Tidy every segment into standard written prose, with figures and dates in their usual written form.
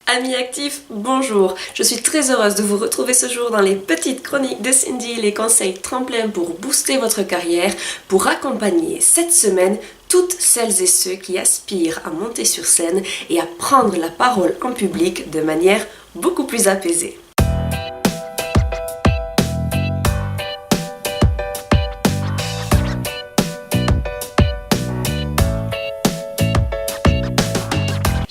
Amis actifs, bonjour! Je suis très heureuse de vous retrouver ce jour dans les petites chroniques de Cindy, les conseils tremplins pour booster votre carrière, pour accompagner cette semaine toutes celles et ceux qui aspirent à monter sur scène et à prendre la parole en public de manière beaucoup plus apaisée.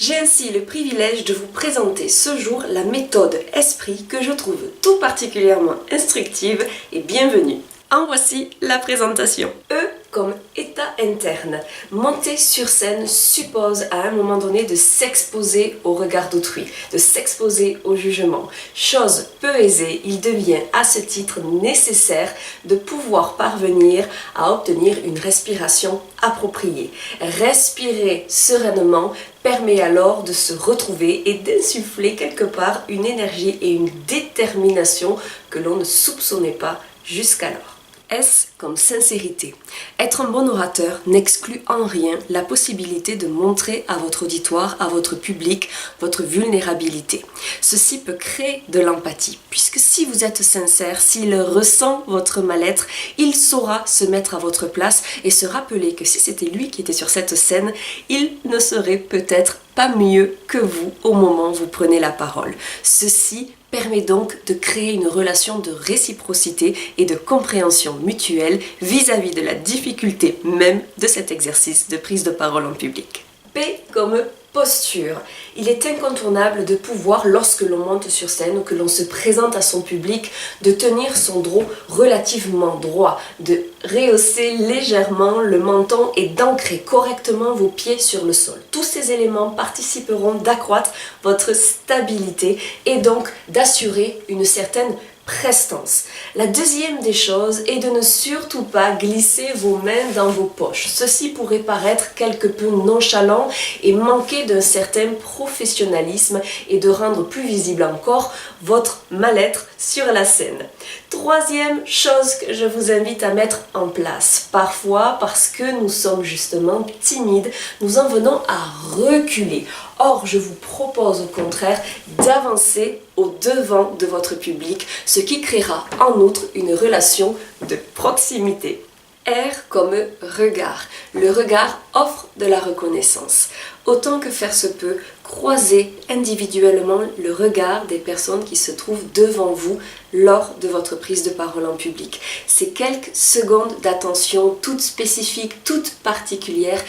J'ai ainsi le privilège de vous présenter ce jour la méthode Esprit que je trouve tout particulièrement instructive et bienvenue. En voici la présentation. E comme état interne. Monter sur scène suppose à un moment donné de s'exposer au regard d'autrui, de s'exposer au jugement. Chose peu aisée, il devient à ce titre nécessaire de pouvoir parvenir à obtenir une respiration appropriée. Respirer sereinement permet alors de se retrouver et d'insuffler quelque part une énergie et une détermination que l'on ne soupçonnait pas jusqu'alors. S comme sincérité. Être un bon orateur n'exclut en rien la possibilité de montrer à votre auditoire, à votre public, votre vulnérabilité. Ceci peut créer de l'empathie, puisque si vous êtes sincère, s'il ressent votre mal-être, il saura se mettre à votre place et se rappeler que si c'était lui qui était sur cette scène, il ne serait peut-être pas mieux que vous au moment où vous prenez la parole. Ceci permet donc de créer une relation de réciprocité et de compréhension mutuelle vis-à-vis de la difficulté même de cet exercice de prise de parole en public. P comme posture. Il est incontournable de pouvoir, lorsque l'on monte sur scène ou que l'on se présente à son public, de tenir son dos relativement droit, de rehausser légèrement le menton et d'ancrer correctement vos pieds sur le sol. Tous ces éléments participeront d'accroître votre stabilité et donc d'assurer une certaine prestance. La deuxième des choses est de ne surtout pas glisser vos mains dans vos poches. Ceci pourrait paraître quelque peu nonchalant et manquer d'un certain professionnalisme et de rendre plus visible encore votre mal-être sur la scène. Troisième chose que je vous invite à mettre en place. Parfois, parce que nous sommes justement timides, nous en venons à reculer. Or, je vous propose au contraire d'avancer au devant de votre public, ce qui créera en outre une relation de proximité. R comme regard. Le regard offre de la reconnaissance. Autant que faire se peut, croisez individuellement le regard des personnes qui se trouvent devant vous lors de votre prise de parole en public. Ces quelques secondes d'attention toutes spécifiques, toutes particulières,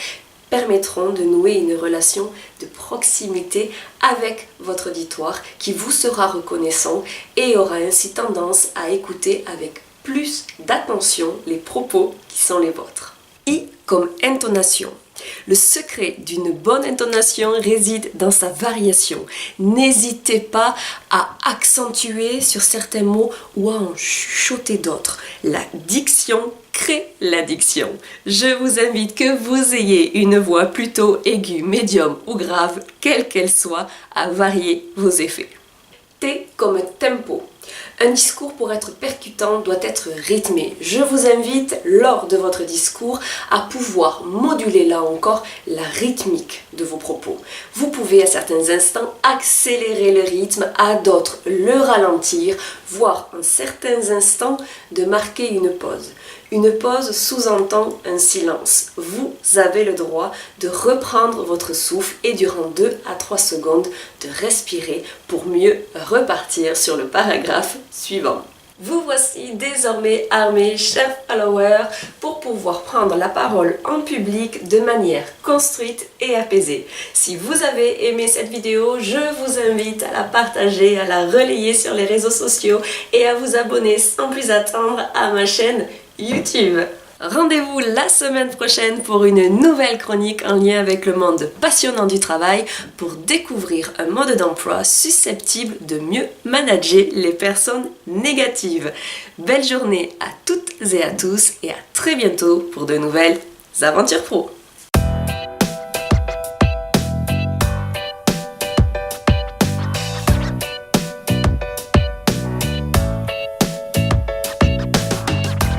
permettront de nouer une relation de proximité avec votre auditoire qui vous sera reconnaissant et aura ainsi tendance à écouter avec plus d'attention les propos qui sont les vôtres. I comme intonation. Le secret d'une bonne intonation réside dans sa variation. N'hésitez pas à accentuer sur certains mots ou à en chuchoter d'autres. La diction crée l'addiction. Je vous invite que vous ayez une voix plutôt aiguë, médium ou grave, quelle qu'elle soit, à varier vos effets. T comme tempo. Un discours pour être percutant doit être rythmé. Je vous invite lors de votre discours à pouvoir moduler là encore la rythmique de vos propos. Vous pouvez à certains instants accélérer le rythme, à d'autres le ralentir, voire en certains instants de marquer une pause. Une pause sous-entend un silence. Vous avez le droit de reprendre votre souffle et durant 2 à 3 secondes de respirer pour mieux repartir sur le paragraphe suivant. Vous voici désormais armés, chers followers, pour pouvoir prendre la parole en public de manière construite et apaisée. Si vous avez aimé cette vidéo, je vous invite à la partager, à la relayer sur les réseaux sociaux et à vous abonner sans plus attendre à ma chaîne YouTube. Rendez-vous la semaine prochaine pour une nouvelle chronique en lien avec le monde passionnant du travail pour découvrir un mode d'emploi susceptible de mieux manager les personnes négatives. Belle journée à toutes et à tous et à très bientôt pour de nouvelles aventures pro.